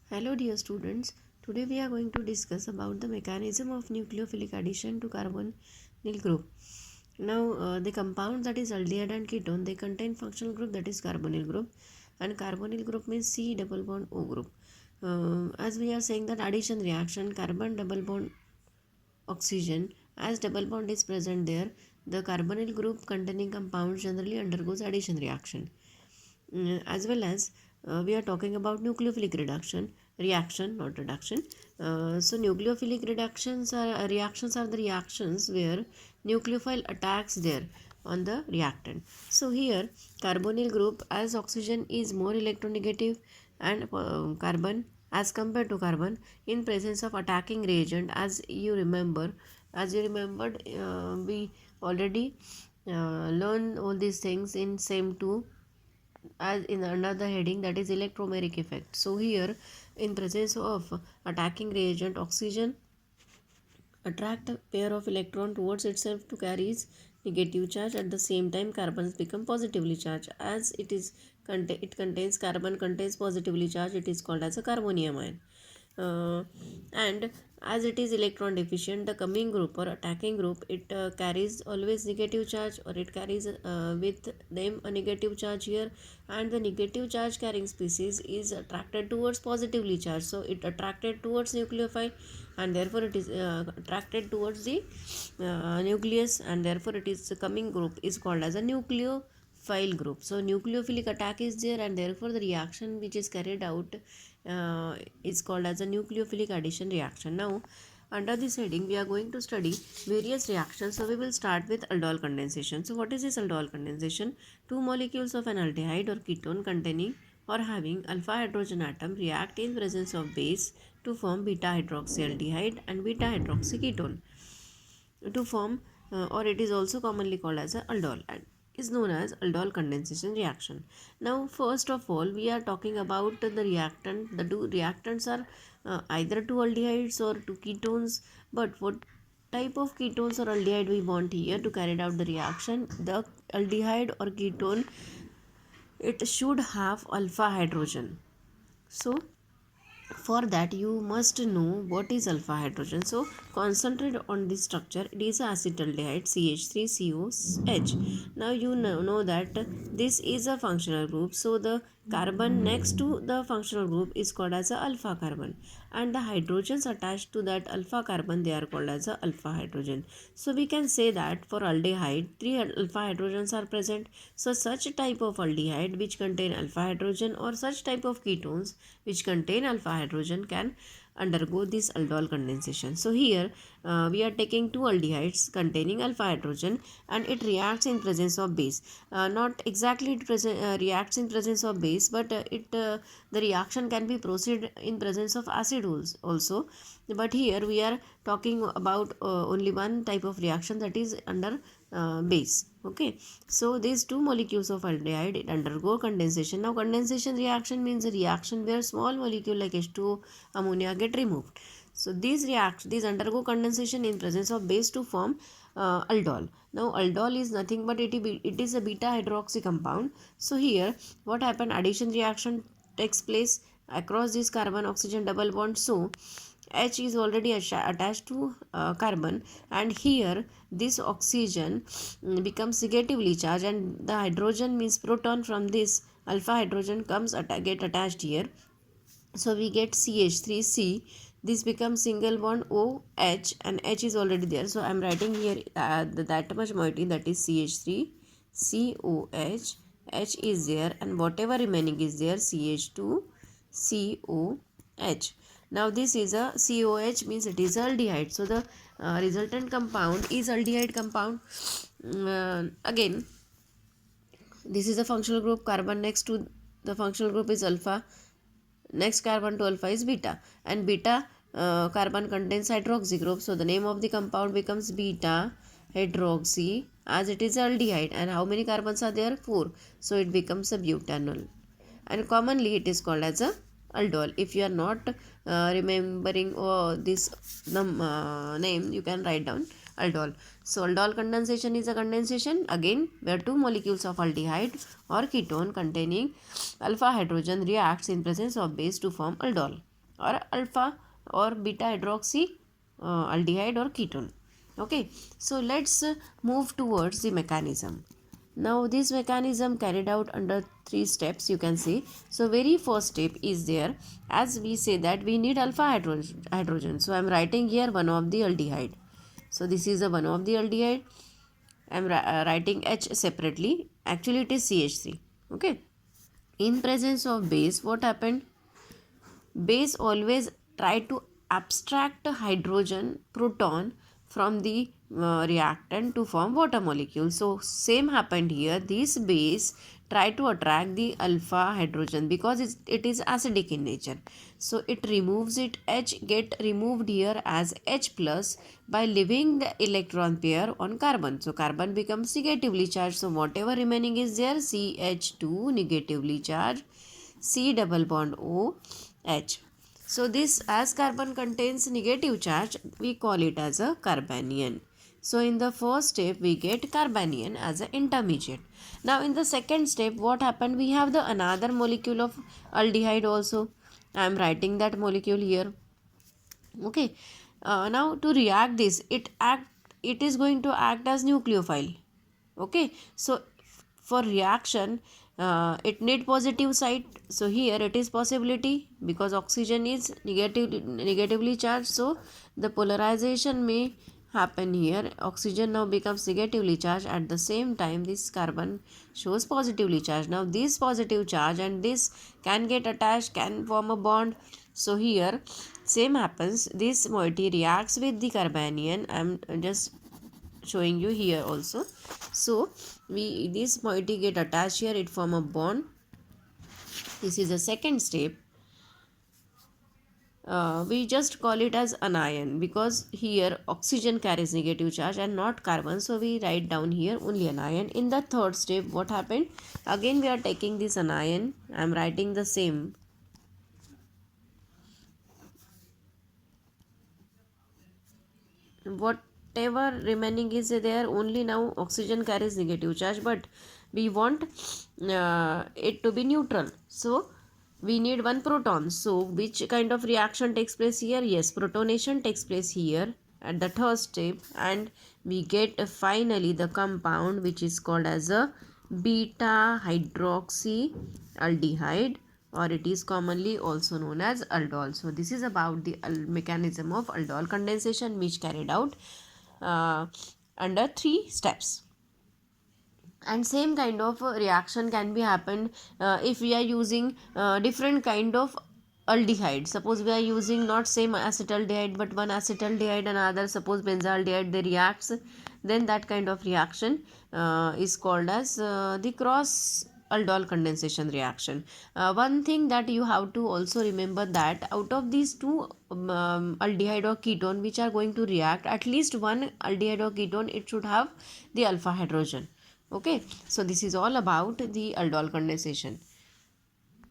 Hello dear students, today we are going to discuss about the mechanism of nucleophilic addition to carbonyl group. Now the compound that is aldehyde and ketone, they contain functional group that is carbonyl group, and carbonyl group means C double bond O group. As we are saying that addition reaction, carbon double bond oxygen, as double bond is present there, the carbonyl group containing compound generally undergoes addition reaction. As well as we are talking about nucleophilic reaction, not reduction. So nucleophilic reactions are the reactions where nucleophile attacks there on the reactant. So here carbonyl group, as oxygen is more electronegative and carbon as compared to carbon in presence of attacking reagent, as you remembered, we already learned all these things in same 2 as in under the heading that is electromeric effect. So here in presence of attacking reagent, oxygen attract a pair of electron towards itself to carry its negative charge. At the same time carbons become positively charged. As it contains carbon contains positively charged, it is called as a carbonium ion. And as it is electron deficient, the coming group or attacking group, it carries always negative charge, or it carries with them a negative charge here, and the negative charge carrying species is attracted towards positively charged, so it attracted towards nucleophile, and therefore it is attracted towards the nucleus, and therefore it is the coming group is called as a nucleophile group. So nucleophilic attack is there, and therefore the reaction which is carried out is called as a nucleophilic addition reaction. Now under this heading we are going to study various reactions. So we will start with aldol condensation. So what is this aldol condensation? Two molecules of an aldehyde or ketone containing or having alpha hydrogen atom react in presence of base to form beta hydroxyaldehyde and beta hydroxyketone to form or it is also commonly called as a aldol and is known as aldol condensation reaction. Now first of all we are talking about the reactant. The two reactants are either two aldehydes or two ketones, but what type of ketones or aldehyde we want here to carry out the reaction? The aldehyde or ketone, it should have alpha hydrogen. So for that you must know what is alpha hydrogen. So concentrate on this structure. It is acetaldehyde CH3COH. Now you know that this is a functional group, so the carbon next to the functional group is called as a alpha carbon, and the hydrogens attached to that alpha carbon, they are called as a alpha hydrogen. So we can say that for aldehyde 3 alpha hydrogens are present. So such type of aldehyde which contain alpha hydrogen, or such type of ketones which contain alpha hydrogen, can undergo this aldol condensation. So here we are taking two aldehydes containing alpha hydrogen, and it reacts in presence of base. Not exactly it reacts in presence of base, but the reaction can be proceed in presence of acid also. But here we are talking about only one type of reaction, that is under base. Okay, so these two molecules of aldehyde undergo condensation. Now condensation reaction means a reaction where small molecule like H2O ammonia get removed. So these undergo condensation in presence of base to form aldol. Now aldol is nothing but it is a beta hydroxy compound. So here what happened, addition reaction takes place across this carbon oxygen double bond. So H is already attached to carbon, and here this oxygen becomes negatively charged, and the hydrogen means proton from this alpha hydrogen comes get attached here. So we get CH3C. This becomes single bond OH, and H is already there. So I am writing here that much moiety, that is CH3 COH. H is there, and whatever remaining is there, CH2 COH. Now this is a COH, means it is aldehyde. So the resultant compound is aldehyde compound. Again, this is a functional group. Carbon next to the functional group is alpha. Next carbon to alpha is beta, and beta carbon contains hydroxy group. So the name of the compound becomes beta hydroxy, as it is aldehyde. And how many carbons are there? 4. So it becomes a butanol, and commonly it is called as a aldol. If you are not remembering this name, you can write down aldol. So aldol condensation is a condensation again where two molecules of aldehyde or ketone containing alpha hydrogen reacts in presence of base to form aldol. or alpha or beta hydroxy aldehyde or ketone. Okay, so let's move towards the mechanism. Now this mechanism carried out under 3 steps, you can see. So very first step is there, as we say that we need alpha hydrogen. So I am writing here one of the aldehyde. So this is a one of the aldehyde. I am writing H separately. Actually it is CH3. Okay. In presence of base, what happened? Base always try to abstract hydrogen proton from the reactant to form water molecule. So same happened here. This base try to attract the alpha hydrogen because it is acidic in nature. So it removes it. H get removed here as H plus by leaving the electron pair on carbon. So carbon becomes negatively charged. So whatever remaining is there, CH2 negatively charged, C double bond O H. So this, as carbon contains negative charge, we call it as a carbanion. So in the first step we get carbanion as an intermediate. Now in the second step what happened? We have the another molecule of aldehyde also. I am writing that molecule here. Okay. Now to react this, it is going to act as nucleophile. Okay, so for reaction it need positive side. So here it is possibility because oxygen is negatively charged, so the polarization may happen here. Oxygen now becomes negatively charged, at the same time this carbon shows positively charged. Now this positive charge and this can get attached, can form a bond. So here same happens, this moiety reacts with the carbanion. I am just showing you here also. So this moiety get attached here, it form a bond. This is the second step. We just call it as anion because here oxygen carries negative charge and not carbon, so we write down here only anion. In the third step what happened? Again we are taking this anion. I am writing the same. Whatever remaining is there, only now oxygen carries negative charge, but we want it to be neutral, so we need one proton. So which kind of reaction takes place here? Yes, protonation takes place here at the third step, and we get finally the compound which is called as a beta hydroxy aldehyde, or it is commonly also known as aldol. So this is about the mechanism of aldol condensation, which carried out under 3 steps. And same kind of reaction can be happened if we are using different kind of aldehyde. Suppose we are using not same acetaldehyde but one acetaldehyde and other suppose benzaldehyde, they reacts, then that kind of reaction is called as the cross aldol condensation reaction. One thing that you have to also remember, that out of these two aldehyde or ketone which are going to react, at least one aldehyde or ketone, it should have the alpha hydrogen. Okay, so this is all about the aldol condensation.